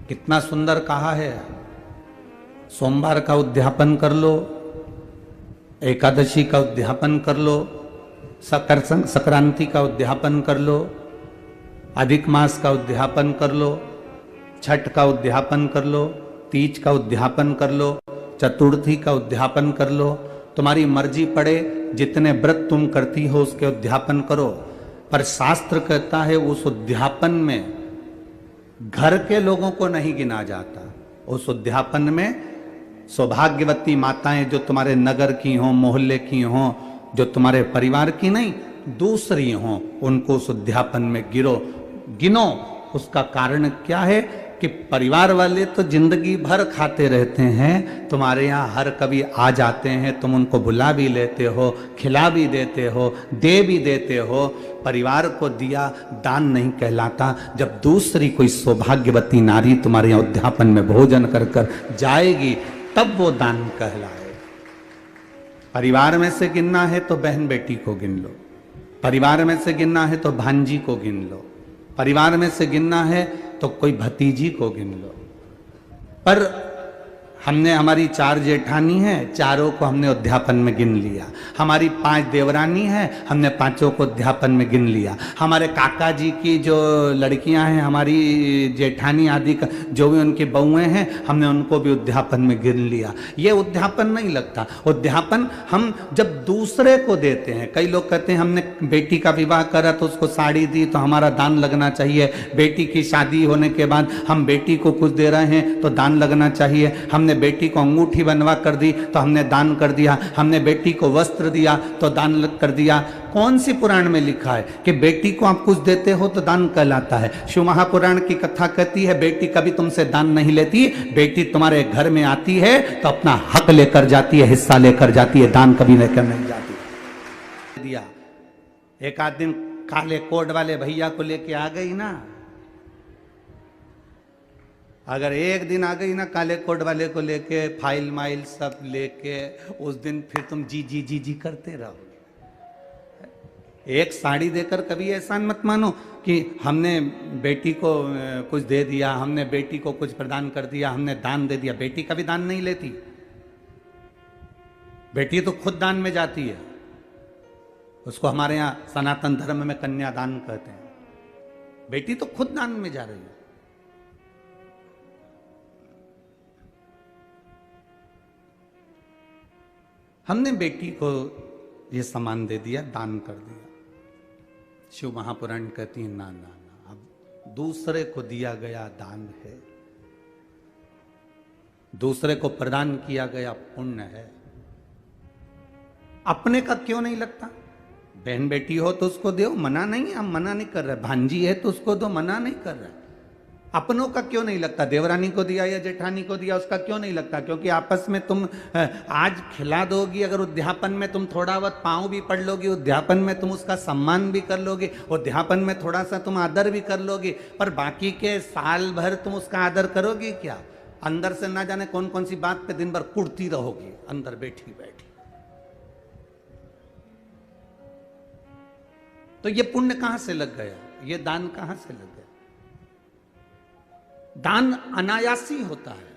कितना सुंदर कहा है। सोमवार का उद्यापन कर लो, एकादशी का उद्यापन कर लो, संक्रांति का उद्यापन कर लो, अधिक मास का उद्यापन कर लो, छठ का उद्यापन कर लो, तीज का उद्यापन कर लो, चतुर्थी का उद्यापन कर लो। तुम्हारी मर्जी पड़े, जितने व्रत तुम करती हो उसके उद्यापन करो। पर शास्त्र कहता है उस उद्यापन में घर के लोगों को नहीं गिना जाता। उस उद्यापन में सौभाग्यवती माताएं जो तुम्हारे नगर की हों, मोहल्ले की हों, जो तुम्हारे परिवार की नहीं दूसरी हों, उनको उस उद्यापन में गिनो। उसका कारण क्या है कि परिवार वाले तो जिंदगी भर खाते रहते हैं, तुम्हारे यहाँ हर कभी आ जाते हैं, तुम उनको बुला भी लेते हो, खिला भी देते हो, दे भी देते हो। परिवार को दिया दान नहीं कहलाता। जब दूसरी कोई सौभाग्यवती नारी तुम्हारे यहाँ उद्यापन में भोजन कर कर जाएगी तब वो दान कहलाए। परिवार में से गिनना है तो बहन बेटी को गिन लो, परिवार में से गिनना है तो भांजी को गिन लो, परिवार में से गिनना है तो कोई भतीजी को गिन लो। पर हमने हमारी 4 जेठानी है, चारों को हमने उद्यापन में गिन लिया। हमारी 5 देवरानी है, हमने 5 को उद्यापन में गिन लिया। हमारे काका जी की जो लड़कियां हैं, हमारी जेठानी आदि का जो भी उनकी बहुएं हैं, हमने उनको भी उद्यापन में गिन लिया। ये उद्यापन नहीं लगता। उद्यापन हम जब दूसरे को देते हैं, कई लोग कहते हैं हमने बेटी का विवाह करा तो उसको साड़ी दी तो हमारा दान लगना चाहिए, बेटी की शादी होने के बाद हम बेटी को कुछ दे रहे हैं तो दान लगना चाहिए, हमने बेटी को अंगूठी बनवा कर दी तो हमने दान कर दिया, हमने बेटी को वस्त्र दिया तो दान कर दिया। कौन सी पुराण में लिखा है कि बेटी को आप कुछ देते हो तो दान कहलाता है? शिव महापुराण की कथा कहती है बेटी कभी तुमसे दान नहीं लेती, बेटी तुम्हारे घर में आती है तो अपना हक लेकर जाती है, हिस्सा लेकर जाती है, दान कभी लेकर नहीं जाती। दिया एक आध दिन काले कोट वाले भैया को लेके आ गई ना, अगर एक दिन आ गई ना काले कोट वाले को लेके, फाइल माइल सब लेके, उस दिन फिर तुम जी जी जी जी करते रहोगे। एक साड़ी देकर कभी एहसान मत मानो कि हमने बेटी को कुछ दे दिया, हमने बेटी को कुछ प्रदान कर दिया, हमने दान दे दिया। बेटी कभी दान नहीं लेती, बेटी तो खुद दान में जाती है। उसको हमारे यहाँ सनातन धर्म में कन्यादान कहते हैं। बेटी तो खुद दान में जा रही है। हमने बेटी को ये सामान दे दिया, दान कर दिया। शिव महापुराण कहती है ना ना ना, अब दूसरे को दिया गया दान है, दूसरे को प्रदान किया गया पुण्य है। अपने का क्यों नहीं लगता? बहन बेटी हो तो उसको दो, मना नहीं, हम मना नहीं कर रहे। भांजी है तो उसको दो, मना नहीं कर रहे। अपनों का क्यों नहीं लगता? देवरानी को दिया या जेठानी को दिया, उसका क्यों नहीं लगता? क्योंकि आपस में तुम आज खिला दोगी, अगर उद्यापन में तुम थोड़ा बहुत पाँव भी पढ़ लोगी, उद्यापन में तुम उसका सम्मान भी कर लोगी, उद्यापन में थोड़ा सा तुम आदर भी कर लोगी, पर बाकी के साल भर तुम उसका आदर करोगी क्या? अंदर से ना जाने कौन कौन सी बात पे दिन भर कुड़ती रहोगी अंदर बैठी बैठी। तो ये पुण्य कहां से लग गया? ये दान कहां से लग गया? दान अनायासी होता है।